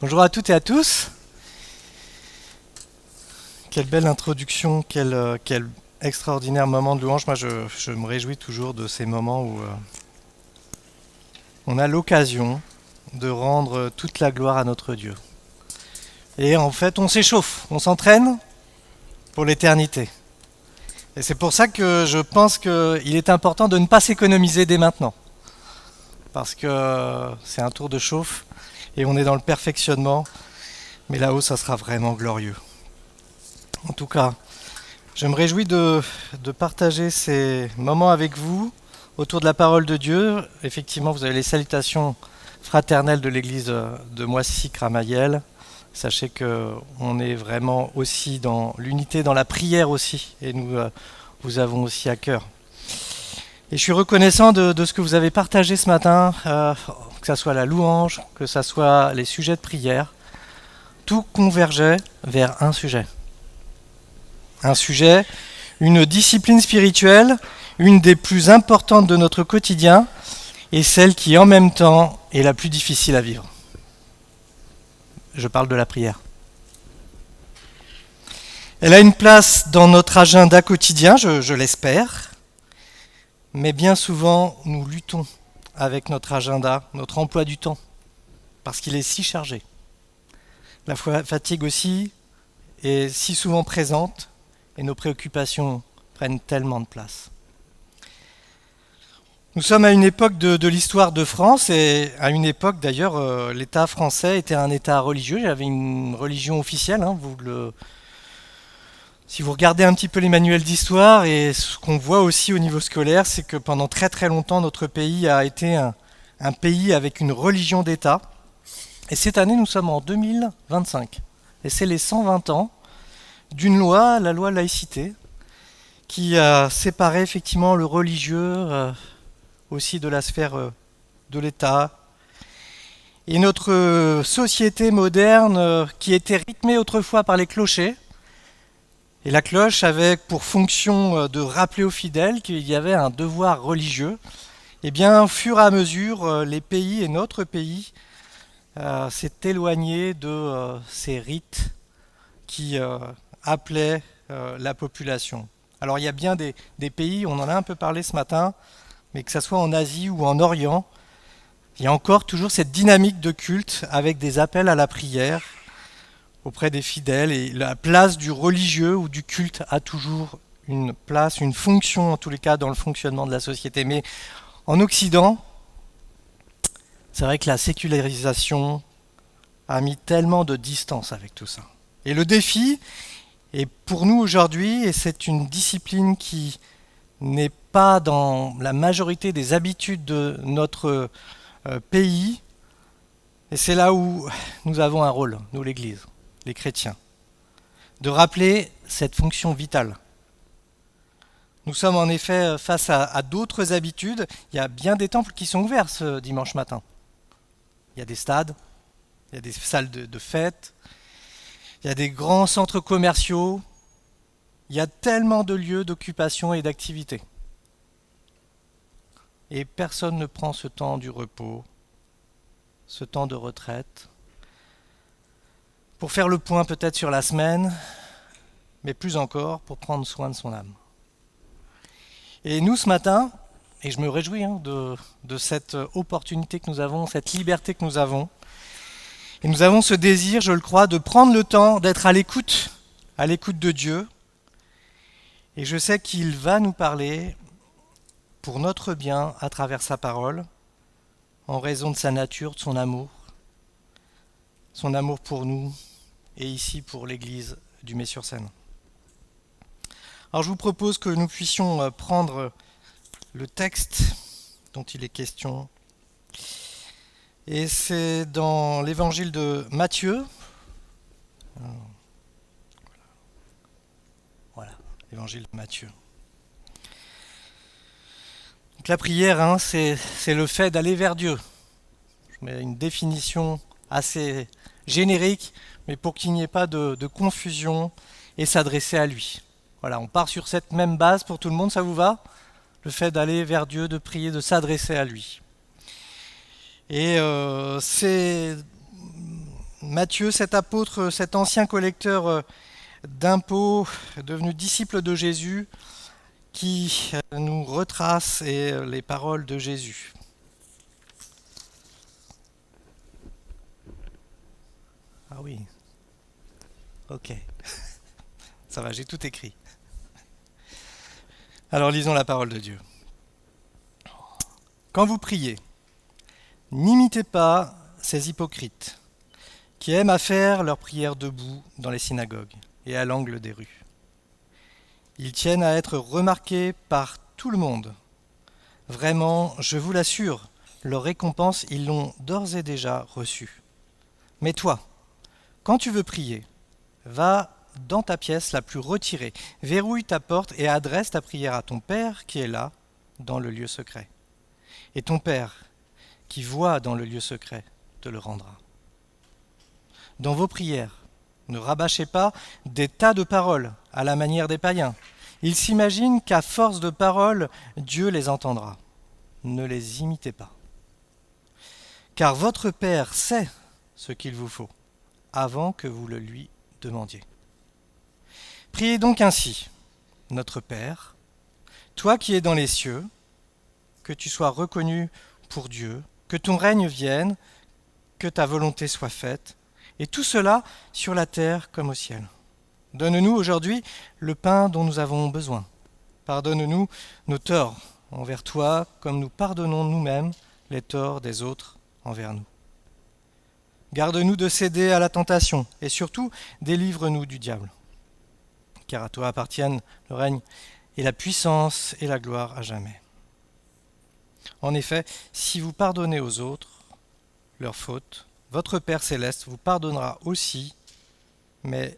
Bonjour à toutes et à tous. Quelle belle introduction, quel extraordinaire moment de louange. Moi, je me réjouis toujours de ces moments où on a l'occasion de rendre toute la gloire à notre Dieu. Et en fait, on s'échauffe, on s'entraîne pour l'éternité. Et c'est pour ça que je pense qu'il est important de ne pas s'économiser dès maintenant. Parce que c'est un tour de chauffe et on est dans le perfectionnement. Mais là-haut, ça sera vraiment glorieux. En tout cas, je me réjouis de partager ces moments avec vous autour de la parole de Dieu. Effectivement, vous avez les salutations fraternelles de l'église de Moissy-Cramayel. Sachez qu'on est vraiment aussi dans l'unité, dans la prière aussi, et nous vous avons aussi à cœur. Et je suis reconnaissant de ce que vous avez partagé ce matin, que ce soit la louange, que ce soit les sujets de prière. Tout convergeait vers un sujet. Un sujet, une discipline spirituelle, une des plus importantes de notre quotidien, et celle qui en même temps est la plus difficile à vivre. Je parle de la prière. Elle a une place dans notre agenda quotidien, je l'espère, mais bien souvent nous luttons avec notre agenda, notre emploi du temps, parce qu'il est si chargé. La fatigue aussi est si souvent présente et nos préoccupations prennent tellement de place. Nous sommes à une époque de l'histoire de France et à une époque d'ailleurs l'État français était un État religieux, il y avait une religion officielle. Si vous regardez un petit peu les manuels d'histoire et ce qu'on voit aussi au niveau scolaire, c'est que pendant très très longtemps notre pays a été un pays avec une religion d'État. Et cette année nous sommes en 2025 et c'est les 120 ans d'une loi, la loi laïcité, qui a séparé effectivement le religieux aussi de la sphère de l'État. Et notre société moderne qui était rythmée autrefois par les clochers, et la cloche avait pour fonction de rappeler aux fidèles qu'il y avait un devoir religieux, et bien au fur et à mesure, les pays et notre pays s'est éloigné de ces rites qui appelaient la population. Alors il y a bien des pays, on en a un peu parlé ce matin, mais que ce soit en Asie ou en Orient, il y a encore toujours cette dynamique de culte avec des appels à la prière auprès des fidèles. Et la place du religieux ou du culte a toujours une place, une fonction en tous les cas dans le fonctionnement de la société. Mais en Occident, c'est vrai que la sécularisation a mis tellement de distance avec tout ça. Et le défi est pour nous aujourd'hui, et c'est une discipline qui n'est pas dans la majorité des habitudes de notre pays. Et c'est là où nous avons un rôle, nous l'Église, les chrétiens, de rappeler cette fonction vitale. Nous sommes en effet face à d'autres habitudes. Il y a bien des temples qui sont ouverts ce dimanche matin. Il y a des stades, il y a des salles de fête, il y a des grands centres commerciaux. Il y a tellement de lieux d'occupation et d'activité. Et personne ne prend ce temps du repos, ce temps de retraite, pour faire le point peut-être sur la semaine, mais plus encore pour prendre soin de son âme. Et nous ce matin, et je me réjouis de cette opportunité que nous avons, cette liberté que nous avons, et nous avons ce désir, je le crois, de prendre le temps d'être à l'écoute de Dieu. Et je sais qu'il va nous parler pour notre bien à travers sa parole, en raison de sa nature, de son amour pour nous et ici pour l'Église du Mets-sur-Seine. Alors je vous propose que nous puissions prendre le texte dont il est question. Et c'est dans l'évangile de Matthieu. Voilà, l'évangile de Matthieu. Donc la prière, c'est le fait d'aller vers Dieu. Je mets une définition assez générique, mais pour qu'il n'y ait pas de confusion, et s'adresser à lui. Voilà, on part sur cette même base pour tout le monde, ça vous va? Le fait d'aller vers Dieu, de prier, de s'adresser à lui. Et c'est Matthieu, cet apôtre, cet ancien collecteur d'impôts, devenu disciple de Jésus, qui nous retrace les paroles de Jésus. Ah oui, ok, ça va, j'ai tout écrit. Alors lisons la parole de Dieu. Quand vous priez, n'imitez pas ces hypocrites qui aiment à faire leurs prières debout dans les synagogues et à l'angle des rues. Ils tiennent à être remarqués par tout le monde. Vraiment, je vous l'assure, leur récompense, ils l'ont d'ores et déjà reçue. Mais toi, quand tu veux prier, va dans ta pièce la plus retirée, verrouille ta porte et adresse ta prière à ton Père qui est là, dans le lieu secret. Et ton Père, qui voit dans le lieu secret, te le rendra. Dans vos prières, ne rabâchez pas des tas de paroles à la manière des païens. Ils s'imaginent qu'à force de paroles, Dieu les entendra. Ne les imitez pas. Car votre Père sait ce qu'il vous faut, avant que vous le lui demandiez. Priez donc ainsi, notre Père, toi qui es dans les cieux, que tu sois reconnu pour Dieu, que ton règne vienne, que ta volonté soit faite, et tout cela sur la terre comme au ciel. Donne-nous aujourd'hui le pain dont nous avons besoin. Pardonne-nous nos torts envers toi, comme nous pardonnons nous-mêmes les torts des autres envers nous. Garde-nous de céder à la tentation, et surtout délivre-nous du diable. Car à toi appartiennent le règne et la puissance et la gloire à jamais. En effet, si vous pardonnez aux autres leurs fautes, votre Père céleste vous pardonnera aussi, mais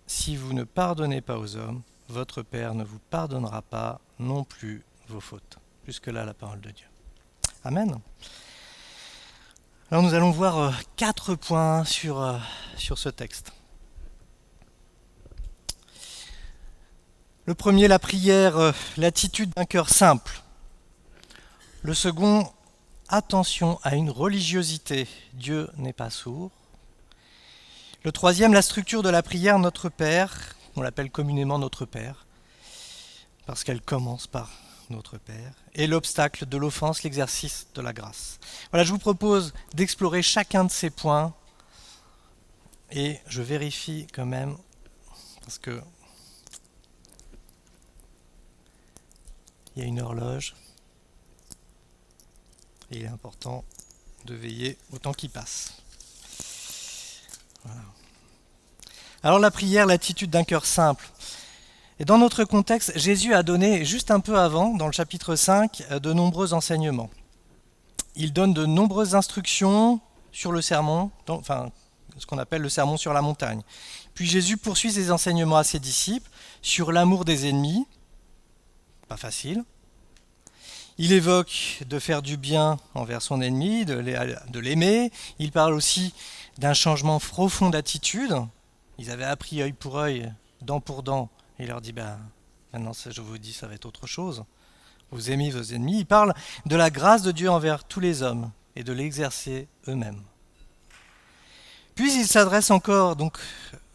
si vous ne pardonnez pas aux hommes, votre Père ne vous pardonnera pas non plus vos fautes. Jusque-là, la parole de Dieu. Amen. Alors nous allons voir 4 points sur ce texte. Le premier, la prière, l'attitude d'un cœur simple. Le second, attention à une religiosité. Dieu n'est pas sourd. Le troisième, la structure de la prière, notre Père. On l'appelle communément notre Père, parce qu'elle commence par notre Père. Et l'obstacle de l'offense, l'exercice de la grâce. Voilà, je vous propose d'explorer chacun de ces points. Et je vérifie quand même, parce que il y a une horloge. Et il est important de veiller au temps qui passe. Voilà. Alors la prière, l'attitude d'un cœur simple. Et dans notre contexte, Jésus a donné, juste un peu avant, dans le chapitre 5, de nombreux enseignements. Il donne de nombreuses instructions sur le sermon, enfin ce qu'on appelle le sermon sur la montagne. Puis Jésus poursuit ses enseignements à ses disciples sur l'amour des ennemis, pas facile. Il évoque de faire du bien envers son ennemi, de l'aimer. Il parle aussi d'un changement profond d'attitude. Ils avaient appris œil pour œil, dent pour dent. Et il leur dit, maintenant je vous dis, ça va être autre chose. Vous aimez vos ennemis. Il parle de la grâce de Dieu envers tous les hommes et de l'exercer eux-mêmes. Puis il s'adresse encore, donc,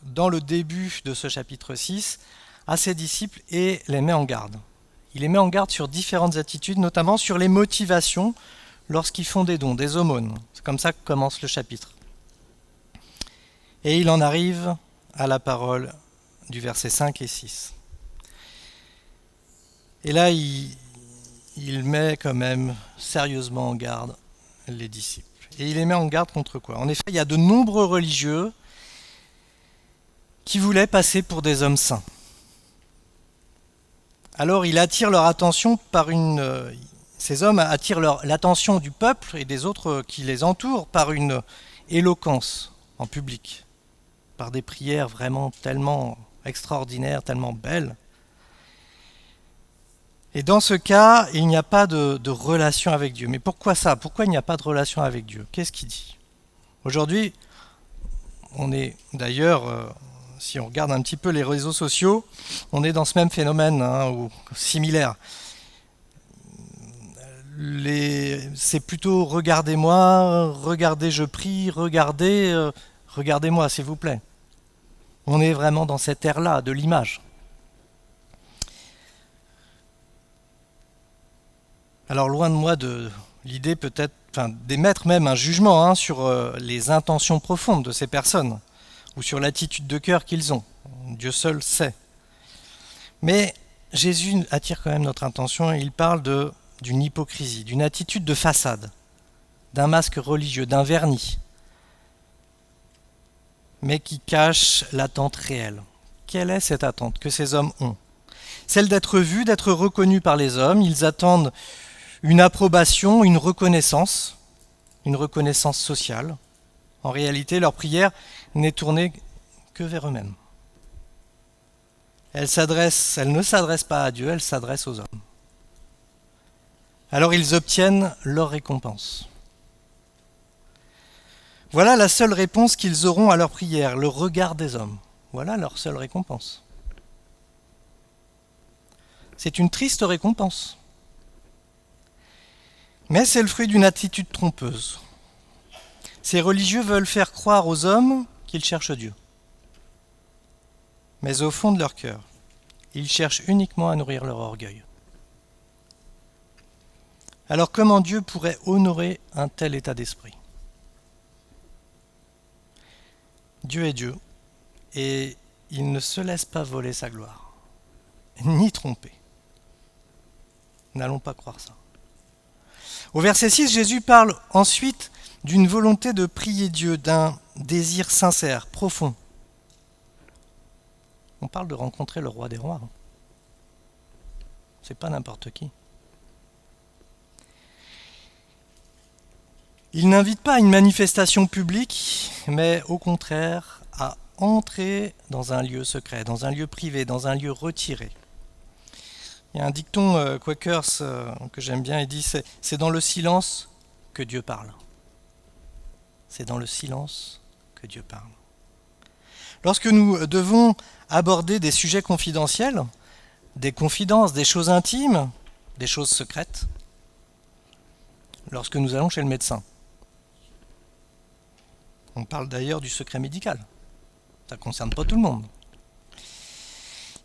dans le début de ce chapitre 6, à ses disciples et les met en garde. Il les met en garde sur différentes attitudes, notamment sur les motivations lorsqu'ils font des dons, des aumônes. C'est comme ça que commence le chapitre. Et il en arrive à la parole du verset 5 et 6. Et là, il met quand même sérieusement en garde les disciples. Et il les met en garde contre quoi? En effet, il y a de nombreux religieux qui voulaient passer pour des hommes saints. Alors il attire leur attention ces hommes attirent l'attention du peuple et des autres qui les entourent par une éloquence en public, par des prières vraiment tellement extraordinaires, tellement belles. Et dans ce cas, il n'y a pas de relation avec Dieu. Mais pourquoi ça? Pourquoi il n'y a pas de relation avec Dieu? Qu'est-ce qu'il dit? Aujourd'hui, on est d'ailleurs... si on regarde un petit peu les réseaux sociaux, on est dans ce même phénomène, ou similaire. C'est plutôt regardez-moi, regardez je prie, regardez Regardez-moi, s'il vous plaît. On est vraiment dans cette ère-là de l'image. Alors loin de moi de l'idée peut-être, d'émettre même un jugement sur les intentions profondes de ces personnes ou sur l'attitude de cœur qu'ils ont. Dieu seul sait. Mais Jésus attire quand même notre attention et il parle d'une hypocrisie, d'une attitude de façade, d'un masque religieux, d'un vernis, mais qui cache l'attente réelle. Quelle est cette attente que ces hommes ont? Celle d'être vus, d'être reconnus par les hommes. Ils attendent une approbation, une reconnaissance sociale. En réalité, leur prière n'est tournée que vers eux-mêmes. Elle ne s'adresse pas à Dieu, elle s'adresse aux hommes. Alors ils obtiennent leur récompense. Voilà la seule réponse qu'ils auront à leur prière, le regard des hommes. Voilà leur seule récompense. C'est une triste récompense. Mais c'est le fruit d'une attitude trompeuse. Ces religieux veulent faire croire aux hommes qu'ils cherchent Dieu. Mais au fond de leur cœur, ils cherchent uniquement à nourrir leur orgueil. Alors comment Dieu pourrait honorer un tel état d'esprit? Dieu est Dieu, et il ne se laisse pas voler sa gloire, ni tromper. N'allons pas croire ça. Au verset 6, Jésus parle ensuite d'une volonté de prier Dieu, d'un désir sincère, profond. On parle de rencontrer le roi des rois. C'est pas n'importe qui. Il n'invite pas à une manifestation publique, mais au contraire à entrer dans un lieu secret, dans un lieu privé, dans un lieu retiré. Il y a un dicton Quakers que j'aime bien, il dit c'est dans le silence que Dieu parle. C'est dans le silence que Dieu parle. Lorsque nous devons aborder des sujets confidentiels, des confidences, des choses intimes, des choses secrètes, lorsque nous allons chez le médecin, on parle d'ailleurs du secret médical, ça ne concerne pas tout le monde.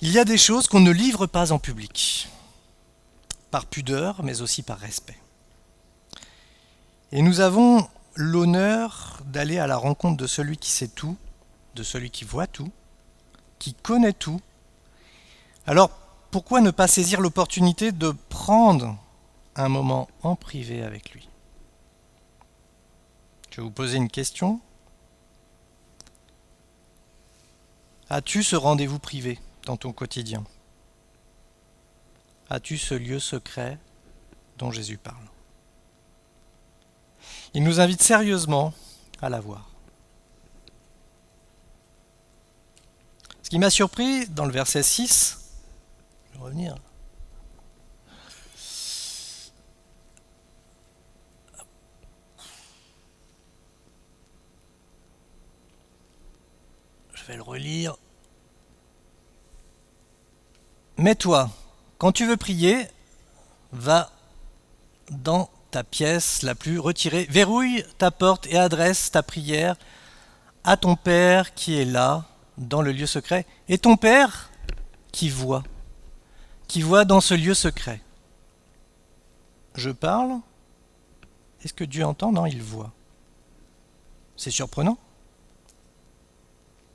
Il y a des choses qu'on ne livre pas en public, par pudeur, mais aussi par respect. Et nous avons l'honneur d'aller à la rencontre de celui qui sait tout, de celui qui voit tout, qui connaît tout. Alors, pourquoi ne pas saisir l'opportunité de prendre un moment en privé avec lui? Je vais vous poser une question. As-tu ce rendez-vous privé dans ton quotidien? As-tu ce lieu secret dont Jésus parle? Il nous invite sérieusement à l'avoir. Ce qui m'a surpris dans le verset 6, je vais revenir. Je vais le relire. Mais toi, quand tu veux prier, va dans ta pièce la plus retirée, verrouille ta porte et adresse ta prière à ton Père qui est là, dans le lieu secret, et ton Père qui voit dans ce lieu secret. Je parle, est-ce que Dieu entend? Non, il voit. C'est surprenant.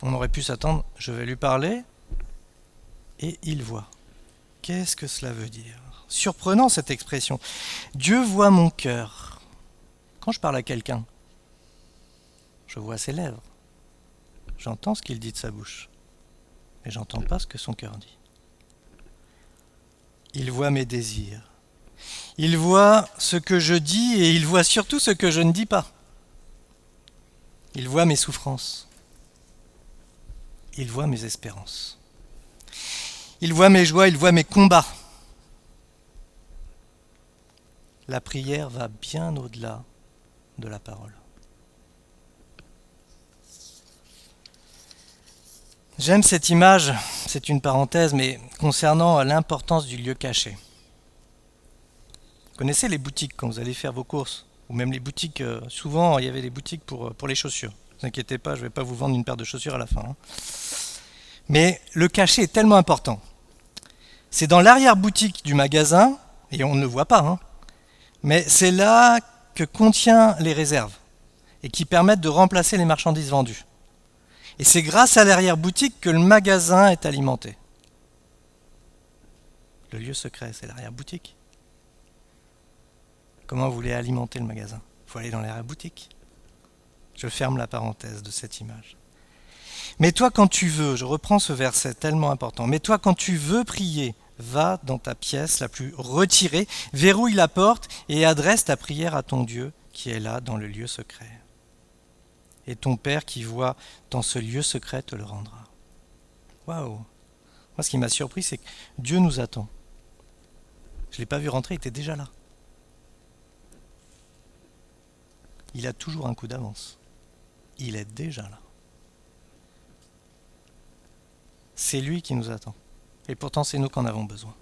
On aurait pu s'attendre, je vais lui parler, et il voit. Qu'est-ce que cela veut dire? Surprenant cette expression. Dieu voit mon cœur. Quand je parle à quelqu'un, je vois ses lèvres. J'entends ce qu'il dit de sa bouche, mais j'entends pas ce que son cœur dit. Il voit mes désirs. Il voit ce que je dis et il voit surtout ce que je ne dis pas. Il voit mes souffrances. Il voit mes espérances. Il voit mes joies, il voit mes combats. La prière va bien au-delà de la parole. J'aime cette image, c'est une parenthèse, mais concernant l'importance du lieu caché. Vous connaissez les boutiques quand vous allez faire vos courses, ou même les boutiques, souvent il y avait des boutiques pour les chaussures. vous inquiétez pas, je ne vais pas vous vendre une paire de chaussures à la fin. Mais le cachet est tellement important. C'est dans l'arrière-boutique du magasin, et on ne le voit pas, mais c'est là que contient les réserves et qui permettent de remplacer les marchandises vendues. Et c'est grâce à l'arrière-boutique que le magasin est alimenté. Le lieu secret, c'est l'arrière-boutique. Comment vous voulez alimenter le magasin? Il faut aller dans l'arrière-boutique. Je ferme la parenthèse de cette image. Mais toi, quand tu veux, je reprends ce verset tellement important, mais toi, quand tu veux prier, va dans ta pièce la plus retirée, verrouille la porte et adresse ta prière à ton Dieu qui est là dans le lieu secret. Et ton Père qui voit dans ce lieu secret te le rendra. Waouh! Moi, ce qui m'a surpris, c'est que Dieu nous attend. Je ne l'ai pas vu rentrer, il était déjà là. Il a toujours un coup d'avance. Il est déjà là. C'est lui qui nous attend. Et pourtant, c'est nous qu'en avons besoin.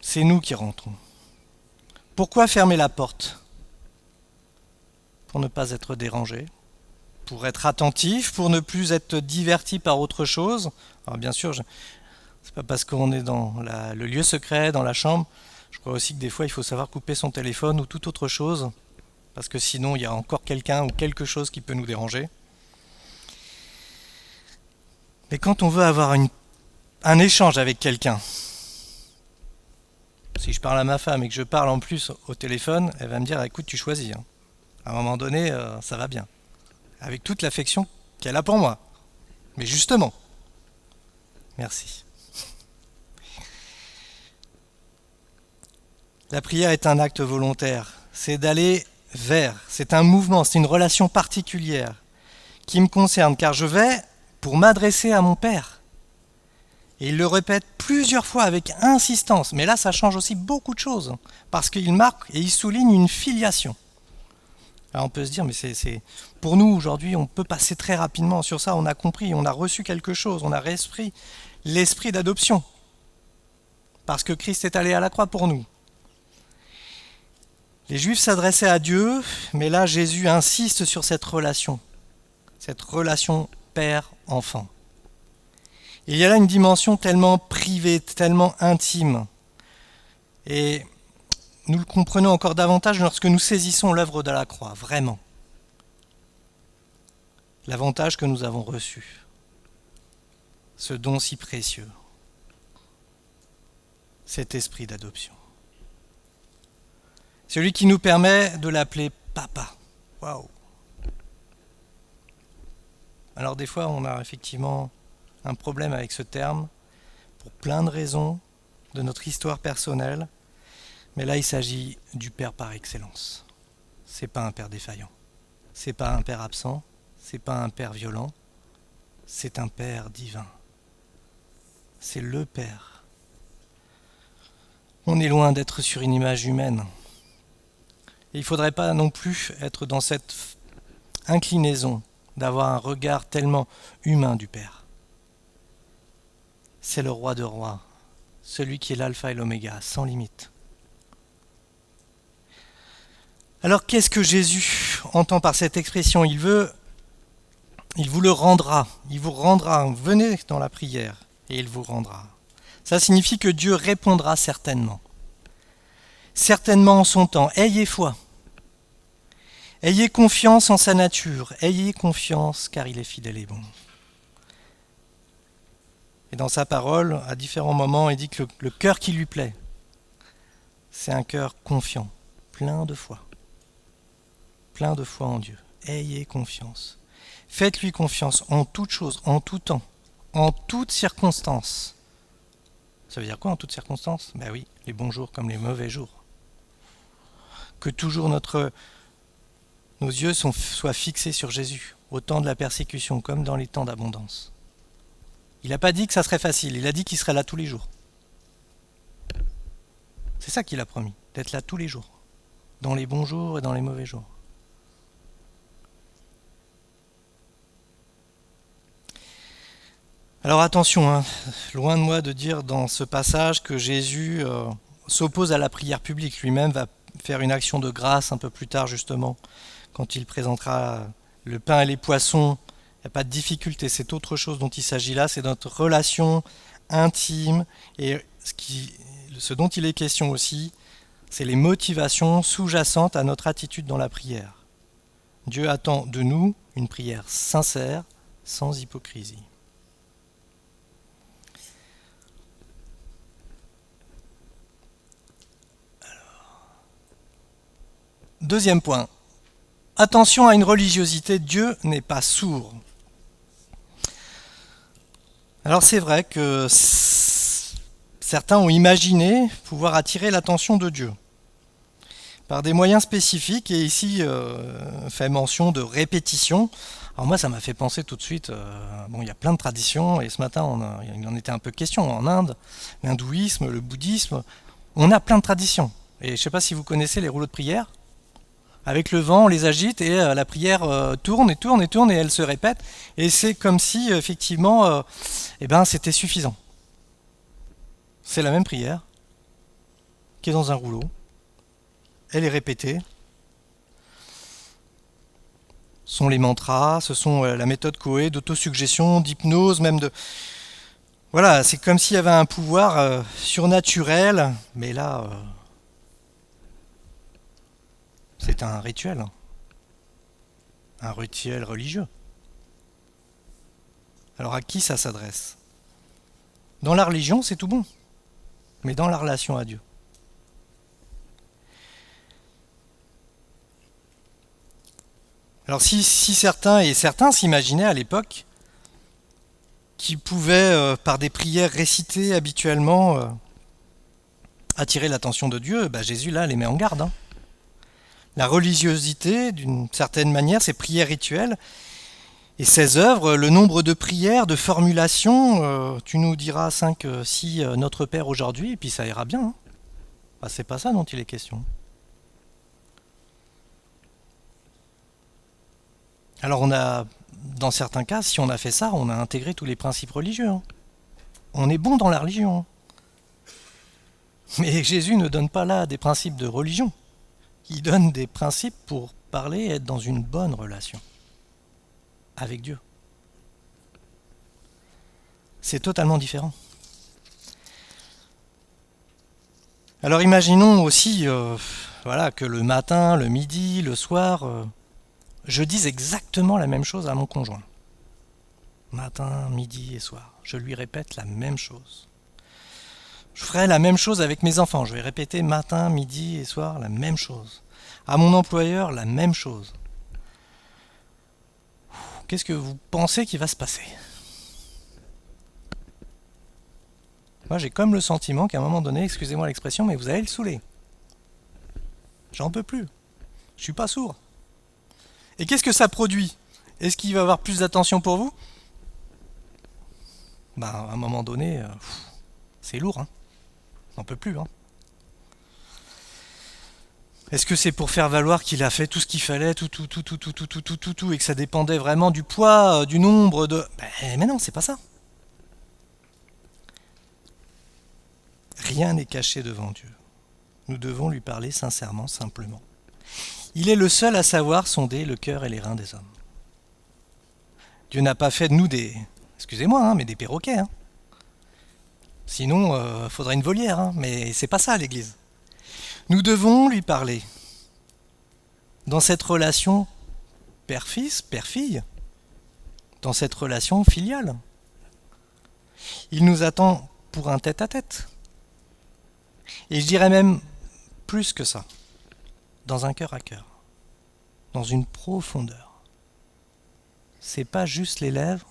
C'est nous qui rentrons. Pourquoi fermer la porte? Pour ne pas être dérangé, pour être attentif, pour ne plus être diverti par autre chose. Alors bien sûr, c'est pas parce qu'on est dans le lieu secret, dans la chambre. Je crois aussi que des fois, il faut savoir couper son téléphone ou toute autre chose, parce que sinon, il y a encore quelqu'un ou quelque chose qui peut nous déranger. Mais quand on veut avoir un échange avec quelqu'un, si je parle à ma femme et que je parle en plus au téléphone, elle va me dire, écoute, tu choisis. À un moment donné, ça va bien. Avec toute l'affection qu'elle a pour moi. Mais justement, merci. La prière est un acte volontaire. C'est d'aller vers. C'est un mouvement, c'est une relation particulière qui me concerne, car je vais pour m'adresser à mon Père. Et il le répète plusieurs fois avec insistance. Mais là, ça change aussi beaucoup de choses, parce qu'il marque et il souligne une filiation. Alors on peut se dire, mais c'est pour nous aujourd'hui, on peut passer très rapidement sur ça. On a compris, on a reçu quelque chose, on a l'esprit d'adoption, parce que Christ est allé à la croix pour nous. Les Juifs s'adressaient à Dieu, mais là Jésus insiste sur cette relation père-enfant. Il y a là une dimension tellement privée, tellement intime. Et nous le comprenons encore davantage lorsque nous saisissons l'œuvre de la croix, vraiment. L'avantage que nous avons reçu, ce don si précieux, cet esprit d'adoption. Celui qui nous permet de l'appeler papa. Waouh! Alors des fois, on a effectivement un problème avec ce terme, pour plein de raisons de notre histoire personnelle, mais là il s'agit du Père par excellence. C'est pas un Père défaillant, c'est pas un Père absent, c'est pas un Père violent, c'est un Père divin. C'est le Père. On est loin d'être sur une image humaine. Et il ne faudrait pas non plus être dans cette inclinaison d'avoir un regard tellement humain du Père. C'est le roi de rois, celui qui est l'alpha et l'oméga, sans limite. Alors qu'est-ce que Jésus entend par cette expression? Il vous le rendra, il vous rendra, venez dans la prière et il vous rendra. Ça signifie que Dieu répondra certainement. Certainement en son temps, ayez foi. Ayez confiance en sa nature, ayez confiance car il est fidèle et bon. Et dans sa parole, à différents moments, il dit que le cœur qui lui plaît, c'est un cœur confiant, plein de foi en Dieu. Ayez confiance. Faites-lui confiance en toutes choses, en tout temps, en toutes circonstances. Ça veut dire quoi en toutes circonstances? Ben oui, les bons jours comme les mauvais jours. Que toujours nos yeux soient fixés sur Jésus, au temps de la persécution comme dans les temps d'abondance. Il n'a pas dit que ça serait facile, il a dit qu'il serait là tous les jours. C'est ça qu'il a promis, d'être là tous les jours, dans les bons jours et dans les mauvais jours. Alors attention, loin de moi de dire dans ce passage que Jésus s'oppose à la prière publique. Lui-même va faire une action de grâce un peu plus tard justement, quand il présentera le pain et les poissons. Il n'y a pas de difficulté, c'est autre chose dont il s'agit là, c'est notre relation intime. Et ce dont il est question aussi, c'est les motivations sous-jacentes à notre attitude dans la prière. Dieu attend de nous une prière sincère, sans hypocrisie. Deuxième point. Attention à une religiosité, Dieu n'est pas sourd. Alors c'est vrai que certains ont imaginé pouvoir attirer l'attention de Dieu par des moyens spécifiques, et ici fait mention de répétition. Alors moi ça m'a fait penser tout de suite, bon il y a plein de traditions, et ce matin il en était un peu question en Inde, l'hindouisme, le bouddhisme, on a plein de traditions. Et je ne sais pas si vous connaissez les rouleaux de prière. Avec le vent, on les agite et la prière tourne et tourne et tourne et elle se répète. Et c'est comme si, effectivement, c'était suffisant. C'est la même prière qui est dans un rouleau. Elle est répétée. Ce sont les mantras, ce sont la méthode Coé d'autosuggestion, d'hypnose, même de... Voilà, c'est comme s'il y avait un pouvoir surnaturel, mais là... c'est un rituel religieux. Alors à qui ça s'adresse? Dans la religion, c'est tout bon, mais dans la relation à Dieu. Alors si certains s'imaginaient à l'époque qu'ils pouvaient, par des prières récitées habituellement, attirer l'attention de Dieu, Jésus là les met en garde. La religiosité, d'une certaine manière, ces prières rituelles et ces œuvres, le nombre de prières, de formulations, tu nous diras 5, 6 Notre Père aujourd'hui, et puis ça ira bien. C'est pas ça dont il est question. Alors on a, dans certains cas, si on a fait ça, on a intégré tous les principes religieux. On est bon dans la religion. Mais Jésus ne donne pas là des principes de religion. Il donne des principes pour parler et être dans une bonne relation avec Dieu. C'est totalement différent. Alors imaginons aussi que le matin, le midi, le soir, je dise exactement la même chose à mon conjoint. Matin, midi et soir. Je lui répète la même chose. Je ferai la même chose avec mes enfants. Je vais répéter matin, midi et soir la même chose. À mon employeur, la même chose. Qu'est-ce que vous pensez qu'il va se passer? Moi, j'ai comme le sentiment qu'à un moment donné, excusez-moi l'expression, mais vous allez le saouler. J'en peux plus. Je suis pas sourd. Et qu'est-ce que ça produit? Est-ce qu'il va avoir plus d'attention pour vous? À un moment donné, c'est lourd, hein. On n'en peut plus, hein. Est-ce que c'est pour faire valoir qu'il a fait tout ce qu'il fallait, tout, et que ça dépendait vraiment du poids, du nombre de... Mais non, c'est pas ça. Rien n'est caché devant Dieu. Nous devons lui parler sincèrement, simplement. Il est le seul à savoir sonder le cœur et les reins des hommes. Dieu n'a pas fait de nous des... Excusez-moi, mais des perroquets. Sinon, faudrait une volière, mais c'est pas ça l'Église. Nous devons lui parler. Dans cette relation père-fils, père-fille, dans cette relation filiale. Il nous attend pour un tête-à-tête. Et je dirais même plus que ça, dans un cœur à cœur, dans une profondeur. C'est pas juste les lèvres,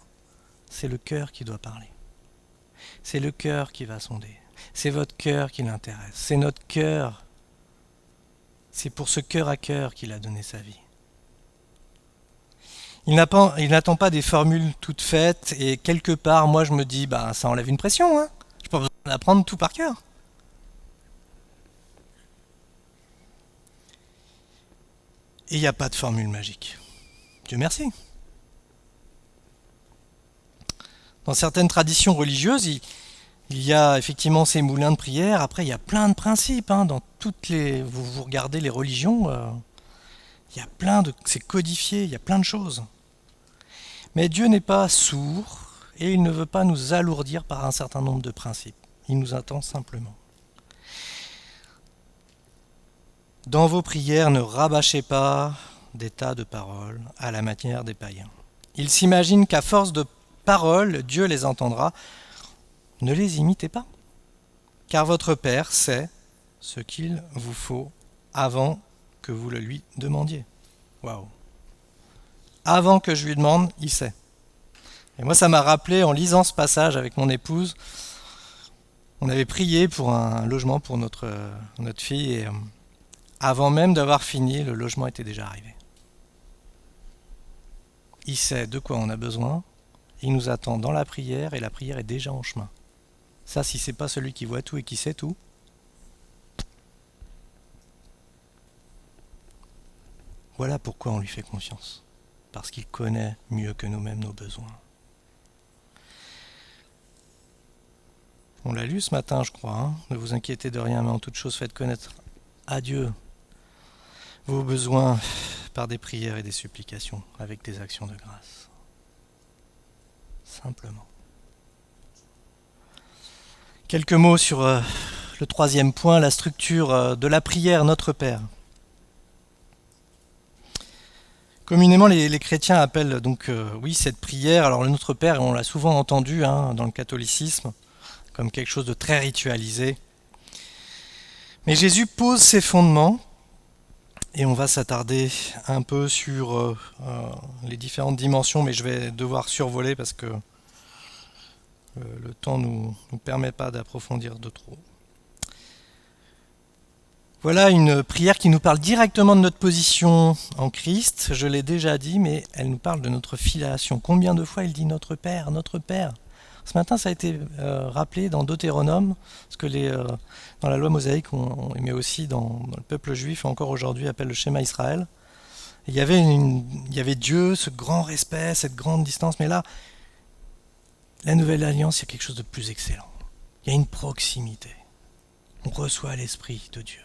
c'est le cœur qui doit parler. C'est le cœur qui va sonder. C'est votre cœur qui l'intéresse. C'est notre cœur. C'est pour ce cœur à cœur qu'il a donné sa vie. Il n'attend pas des formules toutes faites, et quelque part, moi je me dis, ça enlève une pression. Je n'ai pas besoin d'apprendre tout par cœur. Et il n'y a pas de formule magique. Dieu merci. Dans certaines traditions religieuses, Il y a effectivement ces moulins de prière. Après, il y a plein de principes, hein, dans toutes les. Vous regardez les religions, il y a plein de. C'est codifié, il y a plein de choses. Mais Dieu n'est pas sourd et il ne veut pas nous alourdir par un certain nombre de principes. Il nous attend simplement. Dans vos prières, ne rabâchez pas des tas de paroles à la manière des païens. Ils s'imaginent qu'à force de paroles, Dieu les entendra. Ne les imitez pas, car votre Père sait ce qu'il vous faut avant que vous le lui demandiez. Waouh! Avant que je lui demande, il sait. Et moi, ça m'a rappelé, en lisant ce passage avec mon épouse, on avait prié pour un logement pour notre fille, et avant même d'avoir fini, le logement était déjà arrivé. Il sait de quoi on a besoin, il nous attend dans la prière, et la prière est déjà en chemin. Ça, si c'est pas celui qui voit tout et qui sait tout, voilà pourquoi on lui fait confiance. Parce qu'il connaît mieux que nous-mêmes nos besoins. On l'a lu ce matin, je crois. Hein. Ne vous inquiétez de rien, mais en toute chose, faites connaître à Dieu vos besoins par des prières et des supplications, avec des actions de grâce. Simplement. Quelques mots sur le troisième point, la structure de la prière Notre Père. Communément, les chrétiens appellent donc, oui, cette prière, alors le Notre Père, on l'a souvent entendu dans le catholicisme, comme quelque chose de très ritualisé. Mais Jésus pose ses fondements, et on va s'attarder un peu sur les différentes dimensions, mais je vais devoir survoler parce que le temps ne nous permet pas d'approfondir de trop. Voilà une prière qui nous parle directement de notre position en Christ, je l'ai déjà dit, mais elle nous parle de notre filiation. Combien de fois il dit notre Père, notre Père? Ce matin, ça a été rappelé dans Deutéronome, parce que dans la loi mosaïque, mais aussi dans le peuple juif, encore aujourd'hui, appelle le schéma Israël. Il y avait Dieu, ce grand respect, cette grande distance, mais là, la nouvelle alliance, il y a quelque chose de plus excellent. Il y a une proximité. On reçoit l'Esprit de Dieu.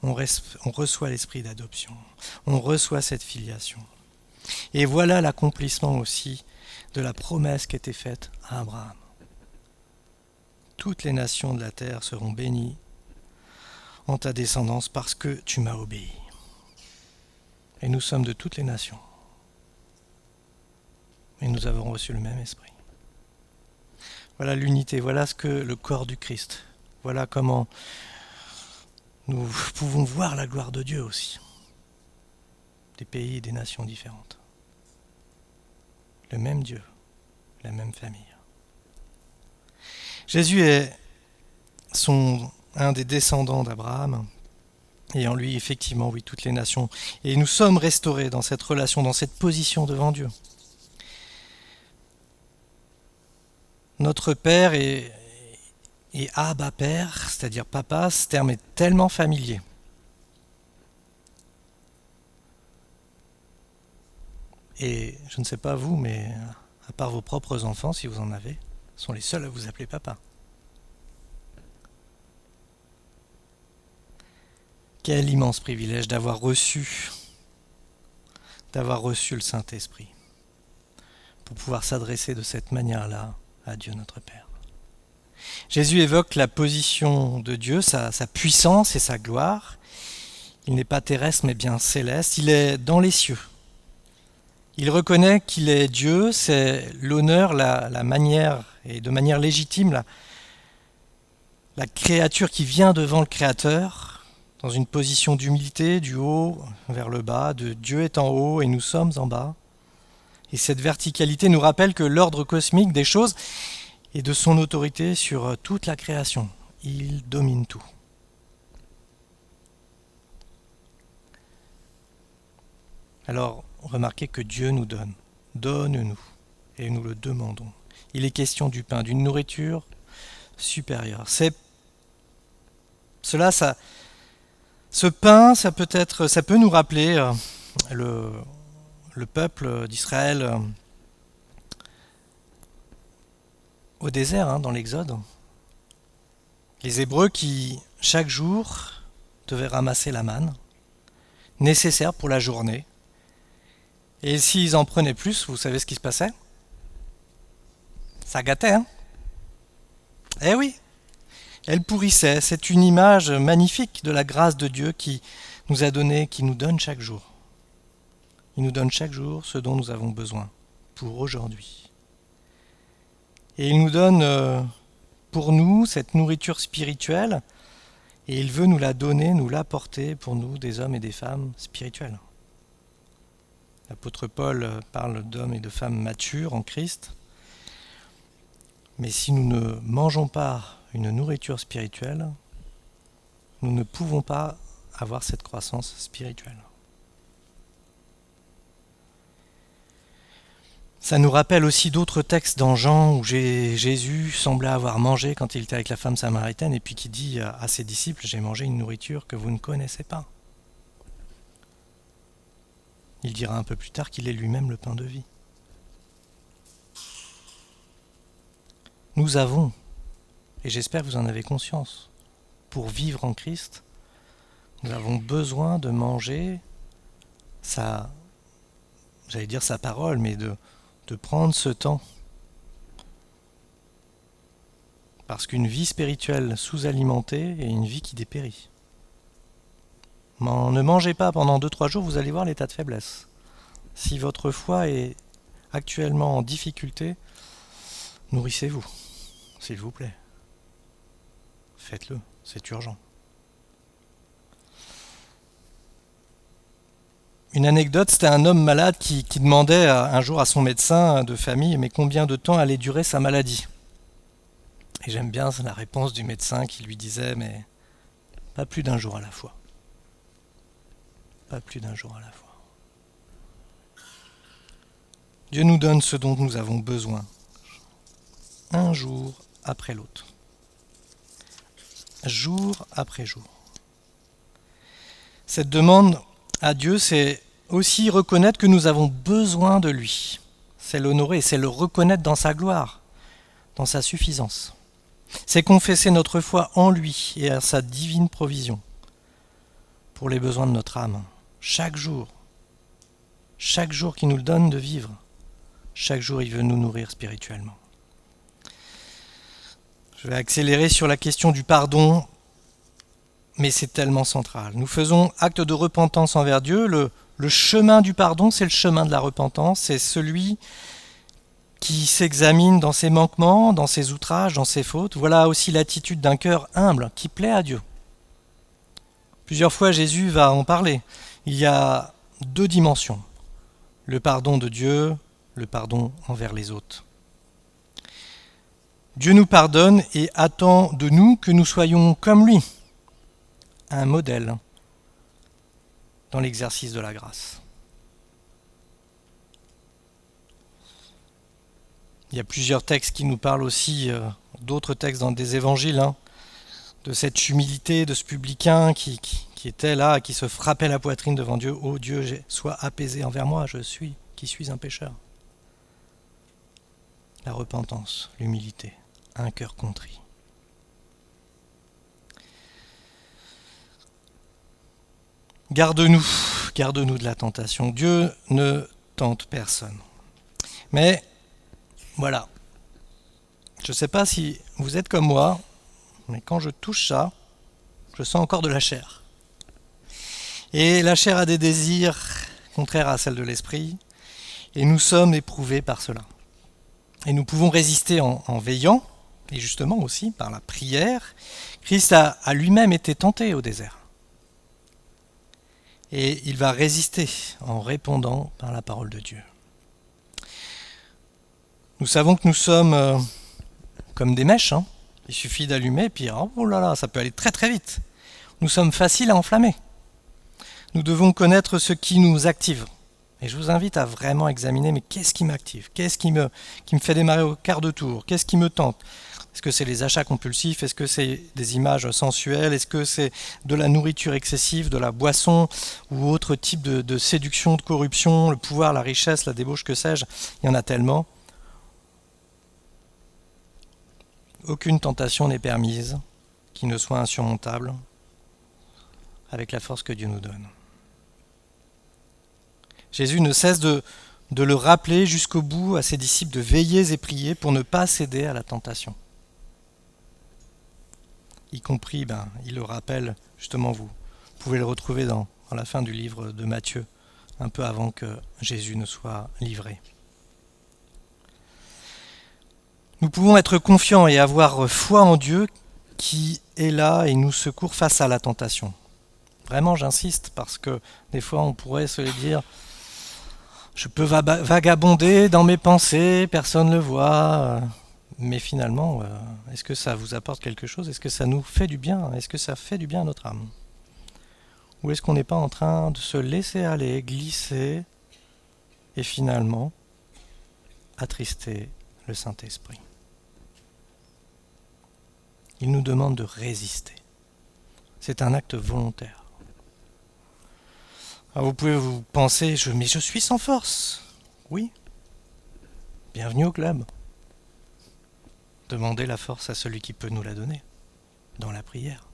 On reçoit l'Esprit d'adoption. On reçoit cette filiation. Et voilà l'accomplissement aussi de la promesse qui était faite à Abraham. Toutes les nations de la terre seront bénies en ta descendance parce que tu m'as obéi. Et nous sommes de toutes les nations. Et nous avons reçu le même esprit. Voilà l'unité, voilà ce que le corps du Christ. Voilà comment nous pouvons voir la gloire de Dieu aussi. Des pays et des nations différentes. Le même Dieu, la même famille. Jésus est un des descendants d'Abraham. Et en lui, effectivement, oui, toutes les nations. Et nous sommes restaurés dans cette relation, dans cette position devant Dieu. Notre Père et Abba Père, c'est-à-dire Papa, ce terme est tellement familier. Et je ne sais pas vous, mais à part vos propres enfants, si vous en avez, sont les seuls à vous appeler Papa. Quel immense privilège d'avoir reçu le Saint-Esprit pour pouvoir s'adresser de cette manière-là à Dieu notre Père. Jésus évoque la position de Dieu, sa puissance et sa gloire. Il n'est pas terrestre mais bien céleste, il est dans les cieux. Il reconnaît qu'il est Dieu, c'est l'honneur, la manière, et de manière légitime, la créature qui vient devant le Créateur, dans une position d'humilité, du haut vers le bas, de Dieu est en haut et nous sommes en bas. Et cette verticalité nous rappelle que l'ordre cosmique des choses est de son autorité sur toute la création. Il domine tout. Alors, remarquez que Dieu nous donne. Donne-nous. Et nous le demandons. Il est question du pain, d'une nourriture supérieure. Ce pain, ça peut nous rappeler le peuple d'Israël au désert, dans l'Exode. Les Hébreux qui, chaque jour, devaient ramasser la manne, nécessaire pour la journée. Et s'ils en prenaient plus, vous savez ce qui se passait? Ça gâtait, hein? Eh oui, elle pourrissait. C'est une image magnifique de la grâce de Dieu qui nous a donné, qui nous donne chaque jour. Il nous donne chaque jour ce dont nous avons besoin pour aujourd'hui. Et il nous donne pour nous cette nourriture spirituelle et il veut nous la donner, nous l'apporter pour nous, des hommes et des femmes spirituels. L'apôtre Paul parle d'hommes et de femmes matures en Christ. Mais si nous ne mangeons pas une nourriture spirituelle, nous ne pouvons pas avoir cette croissance spirituelle. Ça nous rappelle aussi d'autres textes dans Jean où Jésus semblait avoir mangé quand il était avec la femme samaritaine et puis qui dit à ses disciples « J'ai mangé une nourriture que vous ne connaissez pas ». Il dira un peu plus tard qu'il est lui-même le pain de vie. Nous avons, et j'espère que vous en avez conscience, pour vivre en Christ, nous avons besoin de manger sa parole, mais de prendre ce temps. Parce qu'une vie spirituelle sous-alimentée est une vie qui dépérit. Ne mangez pas pendant 2-3 jours, vous allez voir l'état de faiblesse. Si votre foi est actuellement en difficulté, nourrissez-vous, s'il vous plaît. Faites-le, c'est urgent. Une anecdote, c'était un homme malade qui demandait un jour à son médecin de famille mais combien de temps allait durer sa maladie. Et j'aime bien la réponse du médecin qui lui disait mais pas plus d'un jour à la fois. Pas plus d'un jour à la fois. Dieu nous donne ce dont nous avons besoin, un jour après l'autre. Jour après jour. Cette demande à Dieu, c'est aussi reconnaître que nous avons besoin de lui. C'est l'honorer, c'est le reconnaître dans sa gloire, dans sa suffisance. C'est confesser notre foi en lui et à sa divine provision pour les besoins de notre âme. Chaque jour qu'il nous le donne de vivre, chaque jour il veut nous nourrir spirituellement. Je vais accélérer sur la question du pardon, mais c'est tellement central. Nous faisons acte de repentance envers Dieu. Le chemin du pardon, c'est le chemin de la repentance. C'est celui qui s'examine dans ses manquements, dans ses outrages, dans ses fautes. Voilà aussi l'attitude d'un cœur humble qui plaît à Dieu. Plusieurs fois, Jésus va en parler. Il y a 2 dimensions. Le pardon de Dieu, le pardon envers les autres. Dieu nous pardonne et attend de nous que nous soyons comme lui. Un modèle dans l'exercice de la grâce. Il y a plusieurs textes qui nous parlent aussi, d'autres textes dans des évangiles, de cette humilité de ce publicain qui était là, qui se frappait la poitrine devant Dieu. « Oh Dieu, sois apaisé envers moi, qui suis un pécheur. » La repentance, l'humilité, un cœur contrit. Garde-nous de la tentation. Dieu ne tente personne. Mais voilà, je ne sais pas si vous êtes comme moi, mais quand je touche ça, je sens encore de la chair. Et la chair a des désirs contraires à celle de l'esprit, et nous sommes éprouvés par cela. Et nous pouvons résister en veillant, et justement aussi par la prière. Christ a lui-même été tenté au désert. Et il va résister en répondant par la parole de Dieu. Nous savons que nous sommes comme des mèches. Il suffit d'allumer, puis oh là là, ça peut aller très très vite. Nous sommes faciles à enflammer. Nous devons connaître ce qui nous active. Et je vous invite à vraiment examiner, mais qu'est-ce qui m'active? Qu'est-ce qui me fait démarrer au quart de tour? Qu'est-ce qui me tente? Est-ce que c'est les achats compulsifs? Est-ce que c'est des images sensuelles? Est-ce que c'est de la nourriture excessive, de la boisson ou autre type de séduction, de corruption, le pouvoir, la richesse, la débauche, que sais-je? Il y en a tellement. Aucune tentation n'est permise qui ne soit insurmontable, avec la force que Dieu nous donne. Jésus ne cesse de le rappeler jusqu'au bout à ses disciples de veiller et prier pour ne pas céder à la tentation. Y compris, il le rappelle, justement vous pouvez le retrouver dans la fin du livre de Matthieu, un peu avant que Jésus ne soit livré. Nous pouvons être confiants et avoir foi en Dieu qui est là et nous secourt face à la tentation. Vraiment, j'insiste, parce que des fois on pourrait se dire « je peux vagabonder dans mes pensées, personne ne le voit ». Mais finalement, est-ce que ça vous apporte quelque chose? Est-ce que ça nous fait du bien? Est-ce que ça fait du bien à notre âme? Ou est-ce qu'on n'est pas en train de se laisser aller, glisser, et finalement attrister le Saint-Esprit? Il nous demande de résister. C'est un acte volontaire. Alors vous pouvez vous penser, mais je suis sans force. Oui. Bienvenue au club. Demandez la force à celui qui peut nous la donner, dans la prière.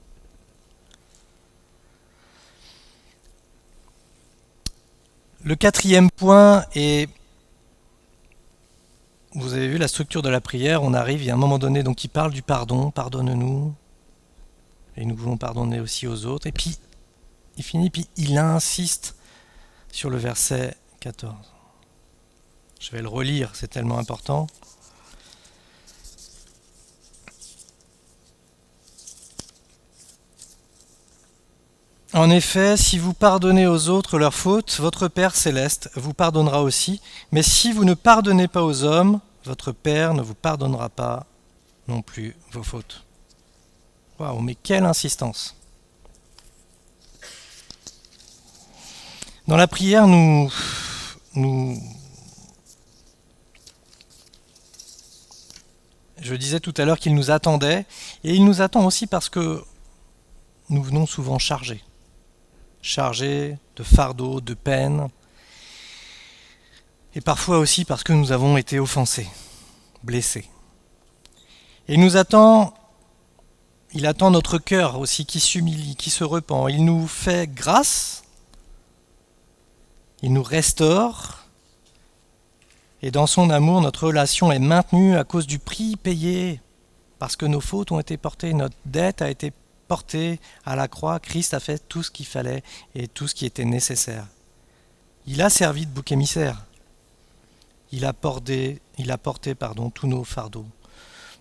Le quatrième point est, vous avez vu la structure de la prière, on arrive, il y a un moment donné, donc il parle du pardon, pardonne-nous, et nous voulons pardonner aussi aux autres, et puis il finit, puis il insiste sur le verset 14. Je vais le relire, c'est tellement important. En effet, si vous pardonnez aux autres leurs fautes, votre Père céleste vous pardonnera aussi. Mais si vous ne pardonnez pas aux hommes, votre Père ne vous pardonnera pas non plus vos fautes. Waouh, mais quelle insistance! Dans la prière, je disais tout à l'heure qu'il nous attendait, et il nous attend aussi parce que nous venons souvent chargés de fardeaux, de peines, et parfois aussi parce que nous avons été offensés, blessés. Et il attend notre cœur aussi qui s'humilie, qui se repent. Il nous fait grâce, il nous restaure, et dans son amour, notre relation est maintenue à cause du prix payé, parce que nos fautes ont été portées, notre dette a été porté à la croix. Christ a fait tout ce qu'il fallait et tout ce qui était nécessaire. Il a servi de bouc émissaire. Il a porté tous nos fardeaux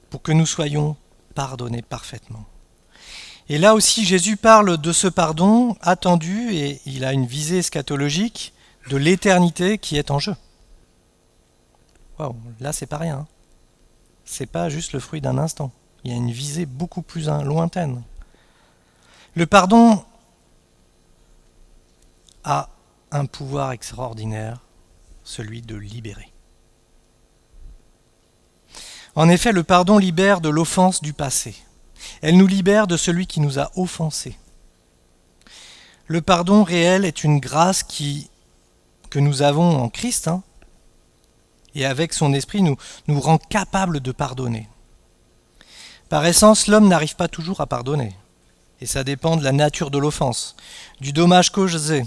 pour que nous soyons pardonnés parfaitement. Et là aussi, Jésus parle de ce pardon attendu et il a une visée eschatologique de l'éternité qui est en jeu. Waouh, là c'est pas rien. C'est pas juste le fruit d'un instant. Il y a une visée beaucoup plus lointaine. Le pardon a un pouvoir extraordinaire, celui de libérer. En effet, le pardon libère de l'offense du passé. Elle nous libère de celui qui nous a offensés. Le pardon réel est une grâce que nous avons en Christ, et avec son esprit nous rend capables de pardonner. Par essence, l'homme n'arrive pas toujours à pardonner. Et ça dépend de la nature de l'offense, du dommage causé.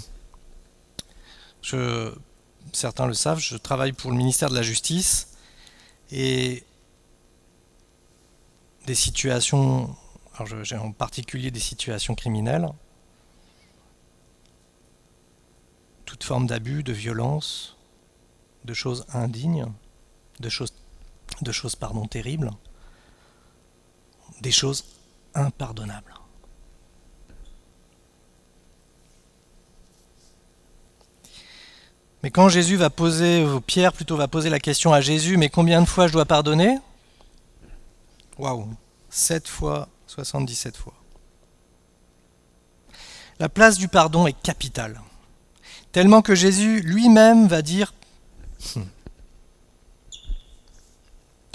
Certains le savent, je travaille pour le ministère de la Justice et des situations, j'ai en particulier des situations criminelles, toute forme d'abus, de violence, de choses indignes, de choses terribles, des choses impardonnables. Mais quand Pierre va poser la question à Jésus, mais combien de fois je dois pardonner? Waouh, 7 fois, 77 fois. La place du pardon est capitale, tellement que Jésus lui-même va dire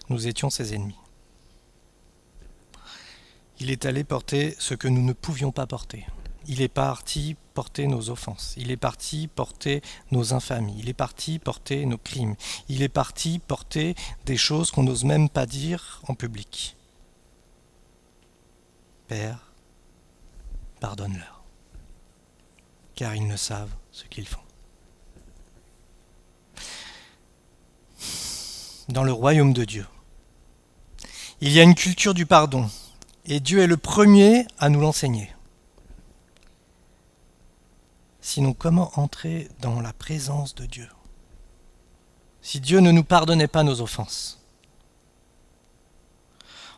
nous étions ses ennemis. Il est allé porter ce que nous ne pouvions pas porter. Il est parti porter nos offenses, il est parti porter nos infamies, il est parti porter nos crimes, il est parti porter des choses qu'on n'ose même pas dire en public. Père, pardonne-leur, car ils ne savent ce qu'ils font. Dans le royaume de Dieu, il y a une culture du pardon, et Dieu est le premier à nous l'enseigner. Sinon, comment entrer dans la présence de Dieu si Dieu ne nous pardonnait pas nos offenses?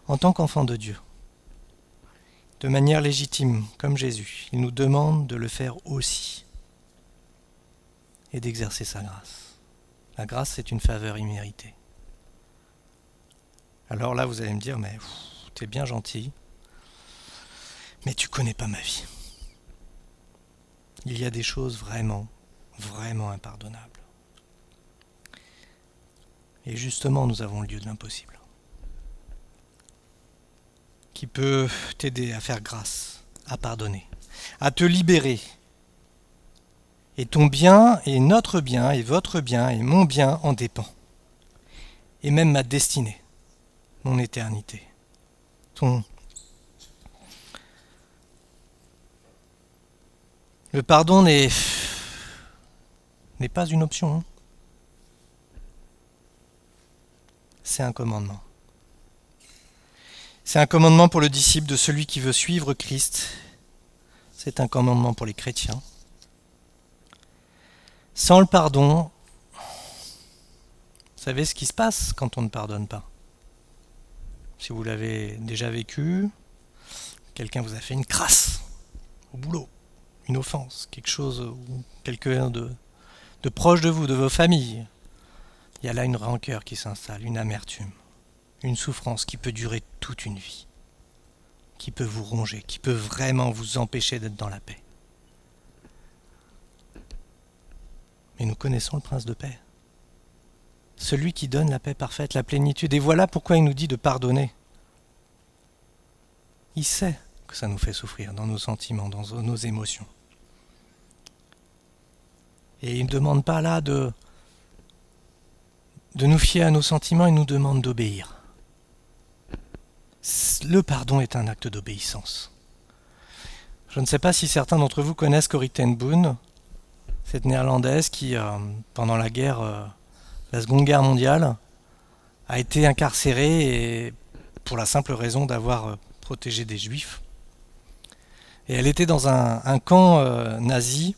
En tant qu'enfant de Dieu, de manière légitime, comme Jésus, il nous demande de le faire aussi et d'exercer sa grâce. La grâce, c'est une faveur imméritée. Alors là, vous allez me dire, mais t'es bien gentil, mais tu connais pas ma vie. Il y a des choses vraiment, vraiment impardonnables. Et justement, nous avons le lieu de l'impossible, qui peut t'aider à faire grâce, à pardonner, à te libérer. Et ton bien, et notre bien, et votre bien, et mon bien en dépend. Et même ma destinée, mon éternité. Le pardon n'est pas une option. C'est un commandement. C'est un commandement pour le disciple de celui qui veut suivre Christ. C'est un commandement pour les chrétiens. Sans le pardon, vous savez ce qui se passe quand on ne pardonne pas? Si vous l'avez déjà vécu, quelqu'un vous a fait une crasse au boulot, une offense, quelque chose, ou quelqu'un de proche de vous, de vos familles. Il y a là une rancœur qui s'installe, une amertume, une souffrance qui peut durer toute une vie, qui peut vous ronger, qui peut vraiment vous empêcher d'être dans la paix. Mais nous connaissons le Prince de paix, celui qui donne la paix parfaite, la plénitude. Et voilà pourquoi il nous dit de pardonner. Il sait que ça nous fait souffrir dans nos sentiments, dans nos émotions. Et il ne demande pas là de nous fier à nos sentiments, il nous demande d'obéir. Le pardon est un acte d'obéissance. Je ne sais pas si certains d'entre vous connaissent Corrie ten Boom, cette néerlandaise qui, pendant la Seconde Guerre mondiale, a été incarcérée pour la simple raison d'avoir protégé des juifs. Et elle était dans un camp nazi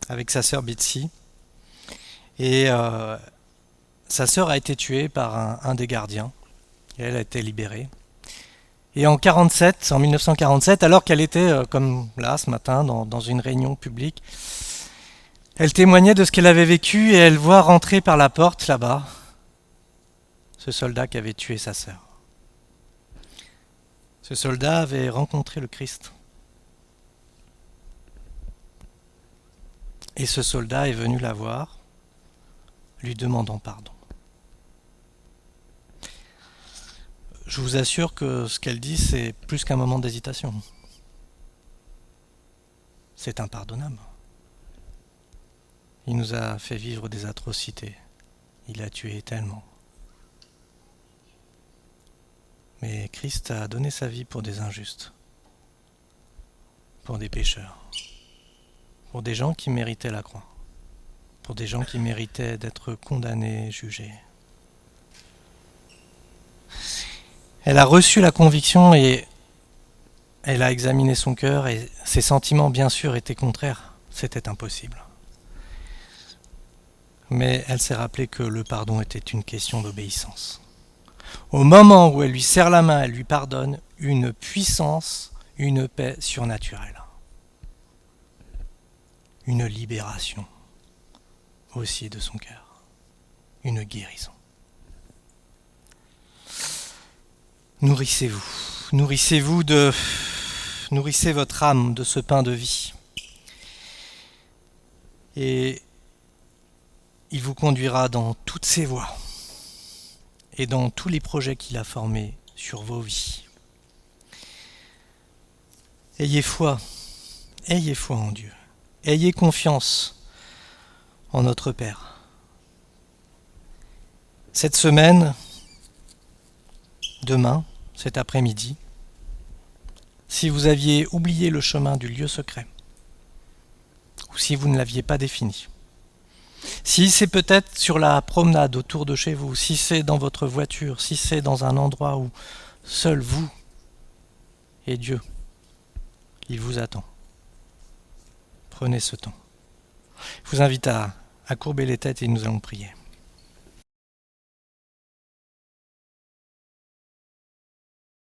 avec sa sœur Betsy. Et sa sœur a été tuée par un des gardiens. Et elle a été libérée. Et en 1947, alors qu'elle était, comme là ce matin, dans une réunion publique, elle témoignait de ce qu'elle avait vécu et elle voit rentrer par la porte là-bas ce soldat qui avait tué sa sœur. Ce soldat avait rencontré le Christ. Et ce soldat est venu la voir, lui demandant pardon. Je vous assure que ce qu'elle dit, c'est plus qu'un moment d'hésitation. C'est impardonnable. Il nous a fait vivre des atrocités. Il a tué tellement. Mais Christ a donné sa vie pour des injustes, pour des pécheurs, pour des gens qui méritaient la croix, pour des gens qui méritaient d'être condamnés, jugés. Elle a reçu la conviction et elle a examiné son cœur et ses sentiments, bien sûr, étaient contraires. C'était impossible. Mais elle s'est rappelée que le pardon était une question d'obéissance. Au moment où elle lui serre la main, elle lui pardonne, une puissance, une paix surnaturelle. Une libération aussi de son cœur. Une guérison. Nourrissez-vous. Nourrissez votre âme de ce pain de vie. Et il vous conduira dans toutes ses voies et dans tous les projets qu'il a formés sur vos vies. Ayez foi en Dieu. Ayez confiance en notre Père. Cette semaine, demain, cet après-midi, si vous aviez oublié le chemin du lieu secret, ou si vous ne l'aviez pas défini. Si c'est peut-être sur la promenade autour de chez vous, si c'est dans votre voiture, si c'est dans un endroit où seul vous et Dieu, il vous attend. Prenez ce temps. Je vous invite à courber les têtes et nous allons prier.